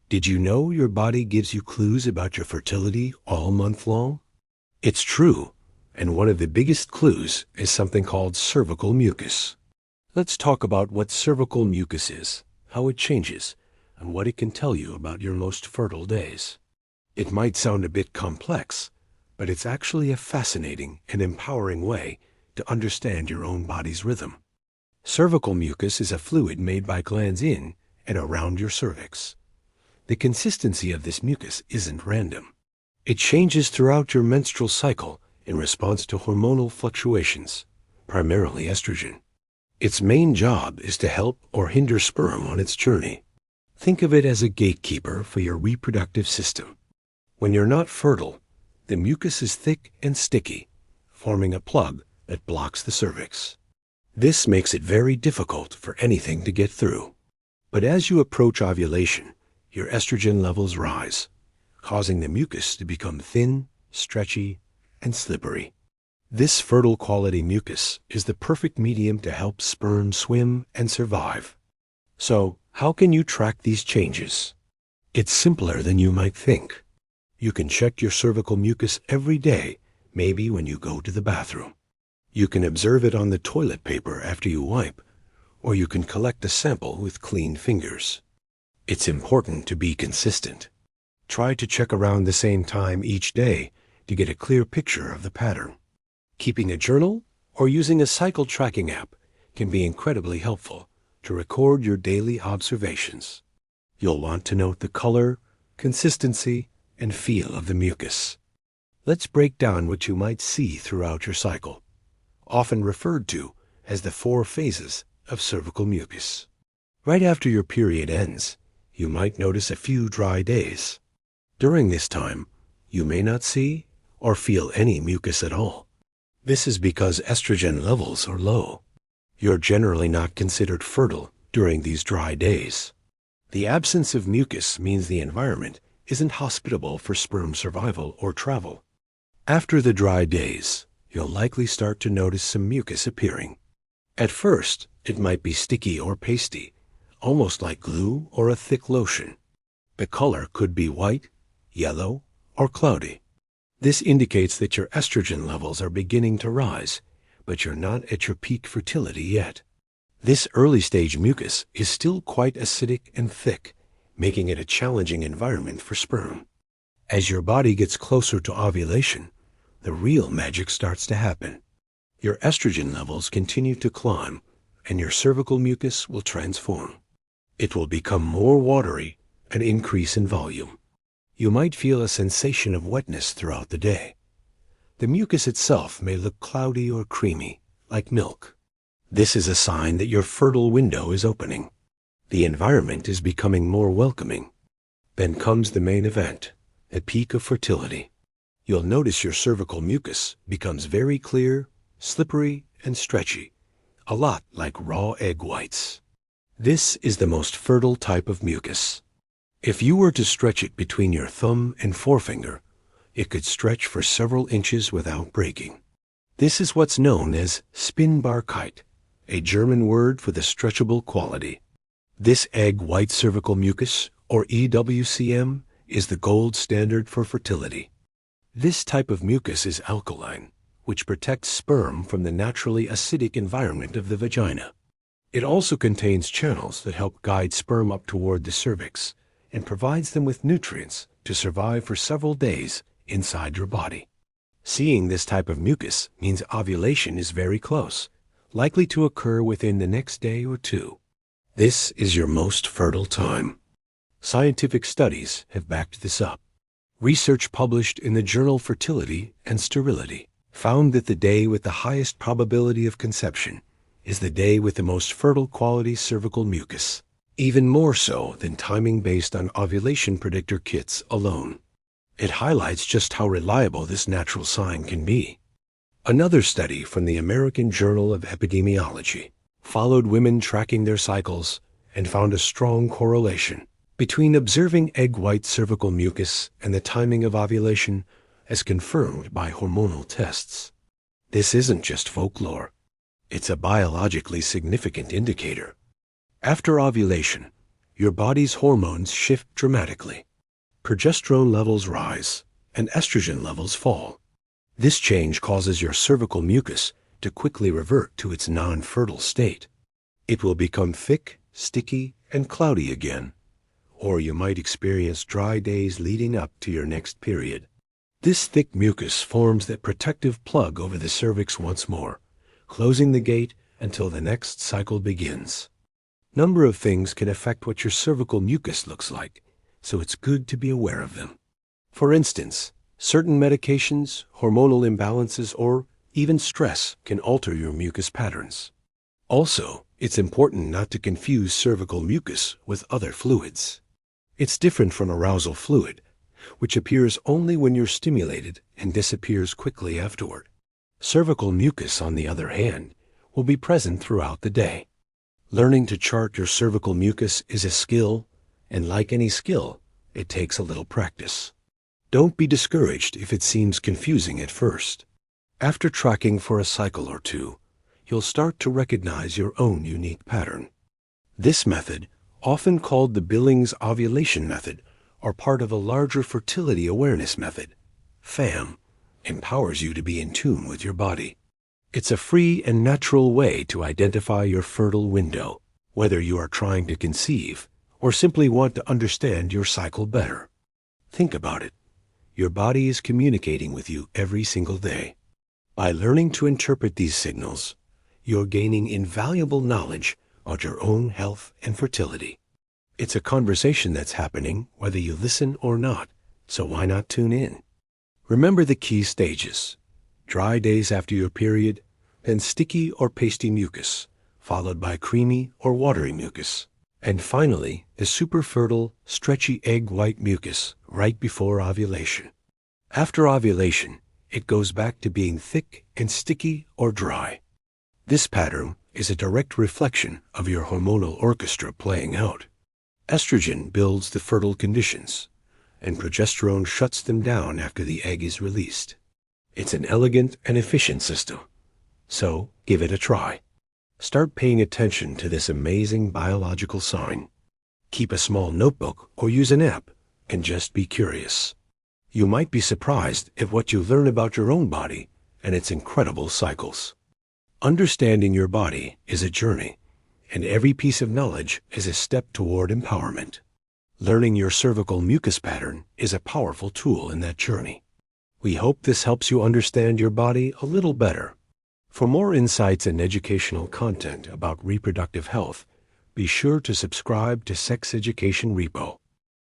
Did you know your body gives you clues about your fertility all month long? It's true, and one of the biggest clues is something called cervical mucus. Let's talk about what cervical mucus is, how it changes, and what it can tell you about your most fertile days. It might sound a bit complex, but it's actually a fascinating and empowering way to understand your own body's rhythm. Cervical mucus is a fluid made by glands in and around your cervix. The consistency of this mucus isn't random. It changes throughout your menstrual cycle in response to hormonal fluctuations, primarily estrogen. Its main job is to help or hinder sperm on its journey. Think of it as a gatekeeper for your reproductive system. When you're not fertile, the mucus is thick and sticky, forming a plug that blocks the cervix. This makes it very difficult for anything to get through. But as you approach ovulation, your estrogen levels rise, causing the mucus to become thin, stretchy, and slippery. This fertile quality mucus is the perfect medium to help sperm swim and survive. So, how can you track these changes? It's simpler than you might think. You can check your cervical mucus every day, maybe when you go to the bathroom. You can observe it on the toilet paper after you wipe, or you can collect a sample with clean fingers. It's important to be consistent. Try to check around the same time each day to get a clear picture of the pattern. Keeping a journal or using a cycle tracking app can be incredibly helpful to record your daily observations. You'll want to note the color, consistency, and feel of the mucus. Let's break down what you might see throughout your cycle, often referred to as the 4 phases of cervical mucus. Right after your period ends, you might notice a few dry days. During this time, you may not see or feel any mucus at all. This is because estrogen levels are low. You're generally not considered fertile during these dry days. The absence of mucus means the environment isn't hospitable for sperm survival or travel. After the dry days, you'll likely start to notice some mucus appearing. At first, it might be sticky or pasty, almost like glue or a thick lotion. The color could be white, yellow, or cloudy. This indicates that your estrogen levels are beginning to rise, but you're not at your peak fertility yet. This early-stage mucus is still quite acidic and thick, making it a challenging environment for sperm. As your body gets closer to ovulation, the real magic starts to happen. Your estrogen levels continue to climb, and your cervical mucus will transform. It will become more watery and increase in volume. You might feel a sensation of wetness throughout the day. The mucus itself may look cloudy or creamy, like milk. This is a sign that your fertile window is opening. The environment is becoming more welcoming. Then comes the main event, the peak of fertility. You'll notice your cervical mucus becomes very clear, slippery, and stretchy, a lot like raw egg whites. This is the most fertile type of mucus. If you were to stretch it between your thumb and forefinger, it could stretch for several inches without breaking. This is what's known as Spinnbarkeit, a German word for the stretchable quality. This egg white cervical mucus, or EWCM, is the gold standard for fertility. This type of mucus is alkaline, which protects sperm from the naturally acidic environment of the vagina. It also contains channels that help guide sperm up toward the cervix and provides them with nutrients to survive for several days inside your body. Seeing this type of mucus means ovulation is very close, likely to occur within the next day or 2. This is your most fertile time. Scientific studies have backed this up. Research published in the journal Fertility and Sterility found that the day with the highest probability of conception is the day with the most fertile quality cervical mucus, even more so than timing based on ovulation predictor kits alone. It highlights just how reliable this natural sign can be. Another study from the American Journal of Epidemiology followed women tracking their cycles and found a strong correlation between observing egg white cervical mucus and the timing of ovulation as confirmed by hormonal tests. This isn't just folklore. It's a biologically significant indicator. After ovulation, your body's hormones shift dramatically. Progesterone levels rise, and estrogen levels fall. This change causes your cervical mucus to quickly revert to its non-fertile state. It will become thick, sticky, and cloudy again, or you might experience dry days leading up to your next period. This thick mucus forms that protective plug over the cervix once more, closing the gate until the next cycle begins. Number of things can affect what your cervical mucus looks like, so it's good to be aware of them. For instance, certain medications, hormonal imbalances, or even stress can alter your mucus patterns. Also, it's important not to confuse cervical mucus with other fluids. It's different from arousal fluid, which appears only when you're stimulated and disappears quickly afterward. Cervical mucus, on the other hand, will be present throughout the day. Learning to chart your cervical mucus is a skill, and like any skill, it takes a little practice. Don't be discouraged if it seems confusing at first. After tracking for a cycle or two, you'll start to recognize your own unique pattern. This method, often called the Billings ovulation method, or part of a larger fertility awareness method, FAM, empowers you to be in tune with your body. It's a free and natural way to identify your fertile window, whether you are trying to conceive or simply want to understand your cycle better. Think about it. Your body is communicating with you every single day. By learning to interpret these signals, you're gaining invaluable knowledge about your own health and fertility. It's a conversation that's happening whether you listen or not, so why not tune in? Remember the key stages: dry days after your period, then sticky or pasty mucus, followed by creamy or watery mucus, and finally the superfertile, stretchy egg white mucus right before ovulation. After ovulation, it goes back to being thick and sticky or dry. This pattern is a direct reflection of your hormonal orchestra playing out. Estrogen builds the fertile conditions, and progesterone shuts them down after the egg is released. It's an elegant and efficient system, so give it a try. Start paying attention to this amazing biological sign. Keep a small notebook or use an app, and just be curious. You might be surprised at what you learn about your own body and its incredible cycles. Understanding your body is a journey, and every piece of knowledge is a step toward empowerment. Learning your cervical mucus pattern is a powerful tool in that journey. We hope this helps you understand your body a little better. For more insights and educational content about reproductive health, be sure to subscribe to Sex Education Repo.